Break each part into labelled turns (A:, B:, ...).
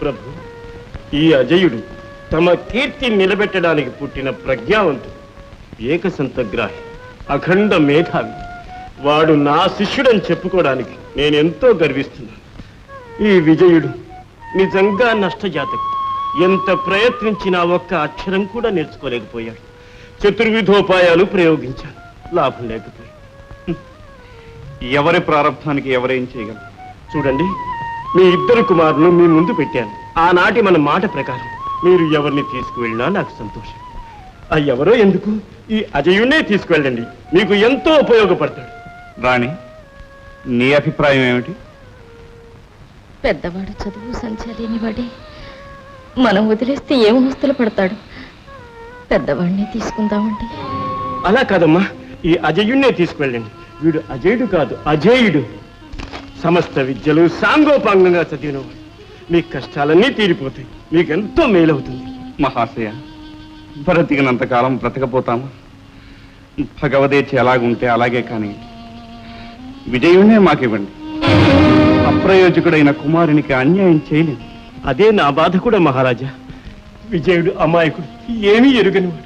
A: ప్రభు, ఈ అజయుడు తమ కీర్తి నిలబెట్టడానికి పుట్టిన ప్రజ్ఞావంతుడు, ఏకసంతగ్రాహి, అఖండ మేధావి. వాడు నా శిష్యుడని చెప్పుకోవడానికి నేనెంతో గర్విస్తున్నాను. ఈ విజయుడు నిజంగా నష్టజాతకు. ఎంత ప్రయత్నించినా ఒక్క అక్షరం కూడా నేర్చుకోలేకపోయాడు. చతుర్విధోపాయాలు ప్రయోగించాను, లాభం లేకపోయాడు.
B: ఎవరి ప్రారంభానికి ఎవరేం చేయగలరు?
A: చూడండి, మీ ఇద్దరు కుమారులు మీ ముందు పెట్టాను. ఆనాటి మన మాట ప్రకారం మీరు ఎవరిని తీసుకువెళ్ళినా నాకు సంతోషం. ఆ ఎవరో ఎందుకు, ఈ అజయుణ్ణే తీసుకువెళ్ళండి, మీకు ఎంతో ఉపయోగపడతాడు.
B: రాణి, నీ అభిప్రాయం ఏమిటి?
C: పెద్దవాడు చదువు సంచలేని వాడే, మనం వదిలేస్తే ఏం అవస్థలు పడతాడు. పెద్దవాడిని తీసుకుందామండి.
A: అలా కాదమ్మా, ఈ అజయుణ్ణే తీసుకువెళ్ళండి. వీడు అజయుడు కాదు, అజేయుడు. సమస్త విద్యలు సాంగోపాంగంగా చదివినవాడు. మీ కష్టాలన్నీ తీరిపోతాయి, మీకెంతో మేలవుతుంది.
B: మహాశయ, బ్రతికినంతకాలం బ్రతకపోతామా? భగవదేచ్ఛ ఎలాగుంటే అలాగే కానీ విజయుణ్ణే మాకివ్వండి. అప్రయోజకుడైన కుమారునికి అన్యాయం చేయలేదు.
A: అదే నా బాధ కూడా మహారాజా. విజయుడు అమాయకుడు, ఏమీ ఎరుగనివాడు.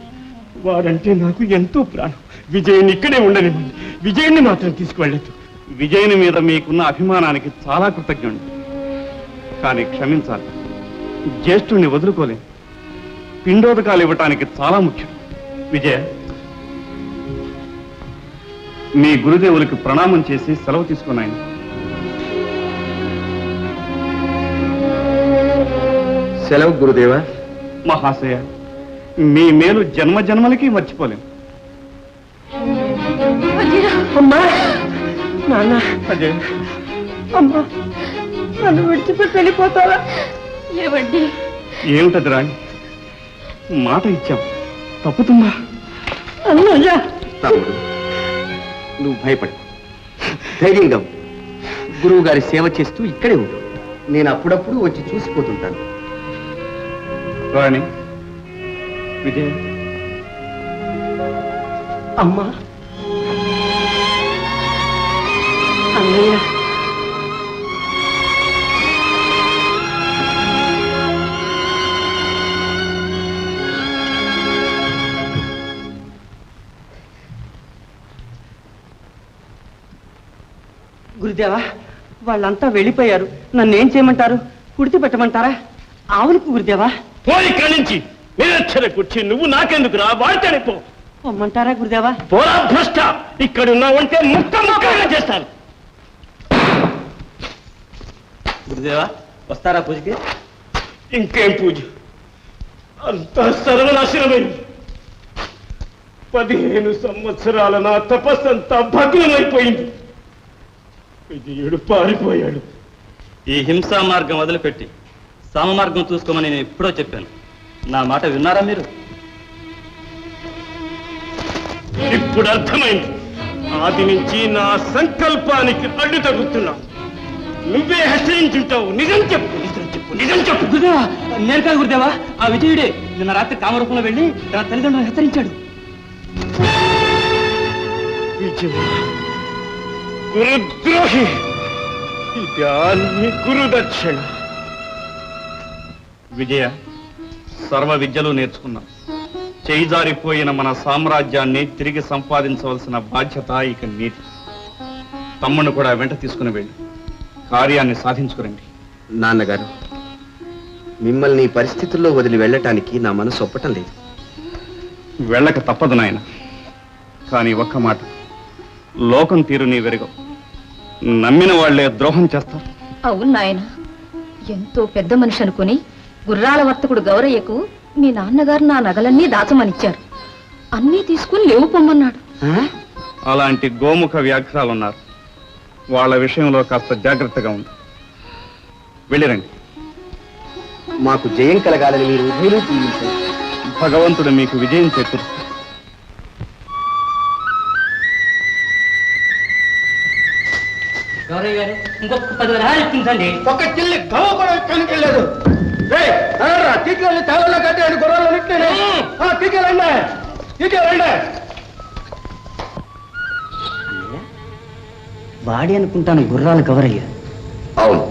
A: వాడంటే నాకు ఎంతో ప్రాణం. విజయుని ఇక్కడే ఉండనివ్వండి, విజయుణ్ణి మాత్రం తీసుకువెళ్ళదు.
B: విజయుని మీద మీకున్న అభిమానానికి చాలా కృతజ్ఞుడు. కానీ క్షమించాలి, జ్యేష్ఠుణ్ణి వదులుకోలేదు. పిండోదకాలు ఇవ్వటానికి చాలా ముఖ్యం. విజయ, మీ గురుదేవులకి ప్రణామం చేసి సెలవు తీసుకున్నాయని.
D: సెలవు గురుదేవా.
B: మహాశయ, మీ మేలు జన్మ జన్మలకి మర్చిపోలేం.
E: అమ్మా, నాన్న,
B: అజయ్,
E: అమ్మా, నన్ను విడిచిపెట్టి వెళ్ళిపోతారా?
C: ఏవండి,
B: ఏమిటది రాణి? మాట ఇచ్చాం, తప్పుతుందా?
E: అన్నయ్య,
D: తమ్ముడు, నువ్వు భయపడు, ధైర్యంగా ఉండు. గురువు గారి సేవ చేస్తూ ఇక్కడే ఉండు. నేను అప్పుడప్పుడు వచ్చి చూసిపోతుంటాను.
B: రాణి, విజయ,
E: అమ్మా, అన్నయ్య, గురుదేవా, వాళ్ళంతా వెళ్ళిపోయారు. నన్నేం చేయమంటారు? కుడితి పెట్టమంటారా? ఆవులకు గురుదేవా.
A: పోయి ఇక్కడి నుంచి. నిరక్షర కూర్చి నువ్వు నాకెందుకు రా, వాడితేనే పో.
E: పొమ్మంటారా గురుదేవా?
A: పోరా భ్రష్ట, ఇక్కడున్నావంటే ముక్క ముక్కగా చేస్తాను.
D: గురుదేవా, వస్తారా పూజకి?
A: ఇంకేం పూజ, అంతా సర్వనాశనమైంది. 15 సంవత్సరాల నా తపస్సంతా భగ్నమైపోయింది. విజయుడు పారిపోయాడు.
F: ఈ హింసా మార్గం వదిలిపెట్టి సామ మార్గం చూసుకోమని నేను ఎప్పుడో చెప్పాను. నా మాట విన్నారా మీరు?
A: ఇప్పుడు అర్థమైంది. ఆది నుంచి నా సంకల్పానికి అడ్డు తగ్గుతున్నా. నువ్వే హెచ్చరించుంటావు. నిజం చెప్పు, నిజం చెప్పు, నిజం చెప్పు.
E: గురుదేవా, నేను కాదు గురుదేవా, ఆ విజయుడే నిన్న రాత్రి కామరూపంలో వెళ్ళి నా తల్లిదండ్రులను హెచ్చరించాడు.
A: విజయ, గురుద్రోహి, ఇదా నీ గురుదక్షిణ.
B: విజయ, సర్వ విద్యలు నేర్చుకున్నాం. చేయిజారిపోయిన మన సామ్రాజ్యాన్ని తిరిగి సంపాదించవలసిన బాధ్యత ఇక నీది. తమ్మును కూడా వెంట తీసుకుని వెళ్ళి కార్యాన్ని సాధించుకురండి.
D: నాన్నగారు, మిమ్మల్ని ఈ పరిస్థితుల్లో వదిలి వెళ్ళటానికి నా మనసు ఒప్పటం లేదు.
B: వెళ్ళక తప్పదు నాయన. కానీ ఒక్క మాట, లోకం తీరు నీ వెరగవు. నమ్మిన వాళ్లే ద్రోహం చేస్తారు.
C: అవును నాయన, ఎంతో పెద్ద మనిషి అనుకుని గుర్రాల వర్తకుడు గౌరయ్యకు మీ నాన్నగారు నా నగలన్నీ దాచమనిచ్చారు. అన్నీ తీసుకుని లేవు పొమ్మన్నాడు.
B: అలాంటి గోముఖ వ్యాఘ్రాలున్నారు. వాళ్ళ విషయంలో కాస్త జాగ్రత్తగా ఉంది. వెళ్ళిరండి.
D: మాకు జయం కలగాలని మీరు ఉభయలు దీవించండి.
B: భగవంతుడు మీకు విజయం చేకూరుస్తాడు.
E: గౌరయ్య గారు, ఇంకొక 10,000 ఇప్పించండి.
A: ఒక చిల్లి గవ కూడా కనుకెళ్ళలేదు. తీసుకెళ్ళి తేవలో కట్టాడు గుర్రాలు తీసుకెళ్ళండి, తీసుకెళ్ళండి.
E: వాడి అనుకుంటాను గుర్రాలు గౌరయ్య.
D: అవును,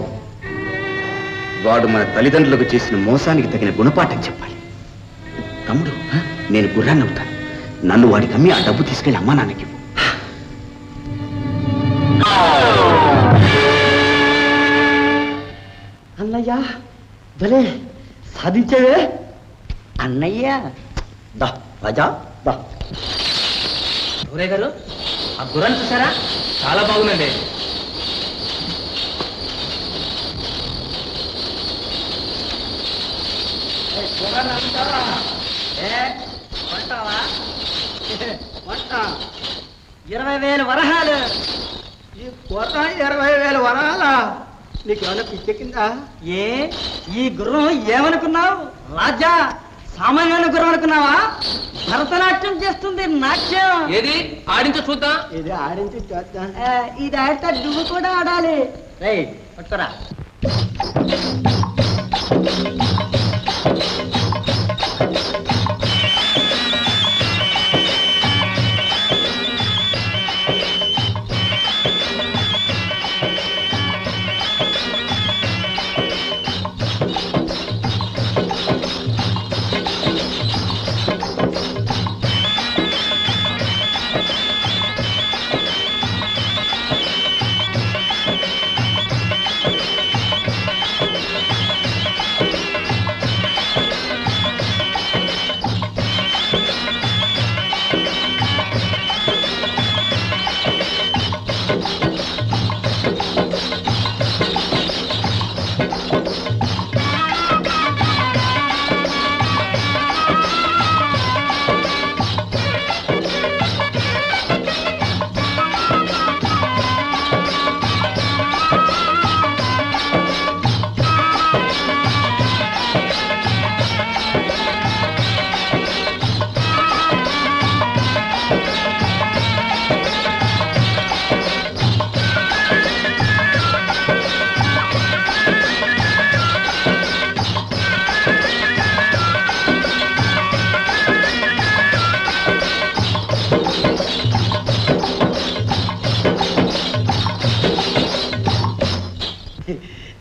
D: వాడు మన తల్లిదండ్రులకు చేసిన మోసానికి తగిన గుణపాఠం చెప్పాలి. తమ్ముడు, నేను గుర్రాన్ని అవుతాను. నన్ను వాడికి అమ్మి ఆ డబ్బు తీసుకెళ్ళి అమ్మా నాన్నకి ఇవ్వు.
G: అన్నయ్య భలే సాధించేవే అన్నయ్య. దా రాజా దా.
E: గౌరయ్య గారు ఆ గుర్రాన్ని చూసారా? చాలా బాగుందండి.
G: కొంటావా? కొంటా. 20,000 వరహాలు. ఈ గుర్రం 20,000 వరహాలా? నీకేమైనా పిచ్చెక్కిందా? ఏ ఈ గుర్రం ఏమనుకున్నావు రాజా? సామాన్యమైన గుర్రం అనుకున్నావా? భరతనాట్యం చేస్తుంది నాట్యం.
E: ఏది ఆడించో చూద్దాం.
G: ఇది ఆడించి చూద్దాం. ఇది ఆడితే నువ్వు కూడా ఆడాలి. రైట్ పట్టుకోరా.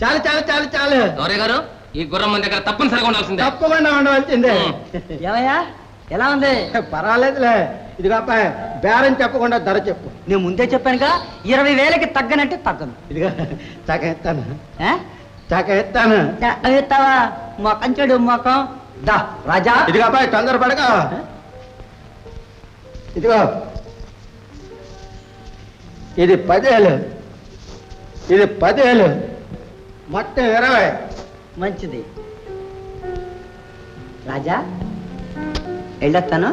G: చాలు చాలు చాలు చాలు.
E: గౌరయ్య గారు ఈ గుర్రం మన దగ్గర తప్పనిసరిగా ఉండాల్సిందే.
G: తప్పకుండా ఉండవలసిందే. ఏమయ్యా ఎలా ఉంది? పర్వాలేదులే. ఇదిగో అబ్బాయి, బేరం చెప్పకుండా ధర చెప్పు. నేను ముందే చెప్పానుగా 20,000కి తగ్గనంటే తగ్గను. ఇదిగో చక్క ఎత్తాను. చక్క ఎత్తాను. ఎత్తావా? మొఖం చెడు మొఖం. దా రాజా. ఇదిగో అబ్బాయి, తొందరపడగా. ఇదిగో ఇది 10,000. ఇది 10,000. మొత్తం 20. మంచిది రాజా, వెళ్ళొస్తాను.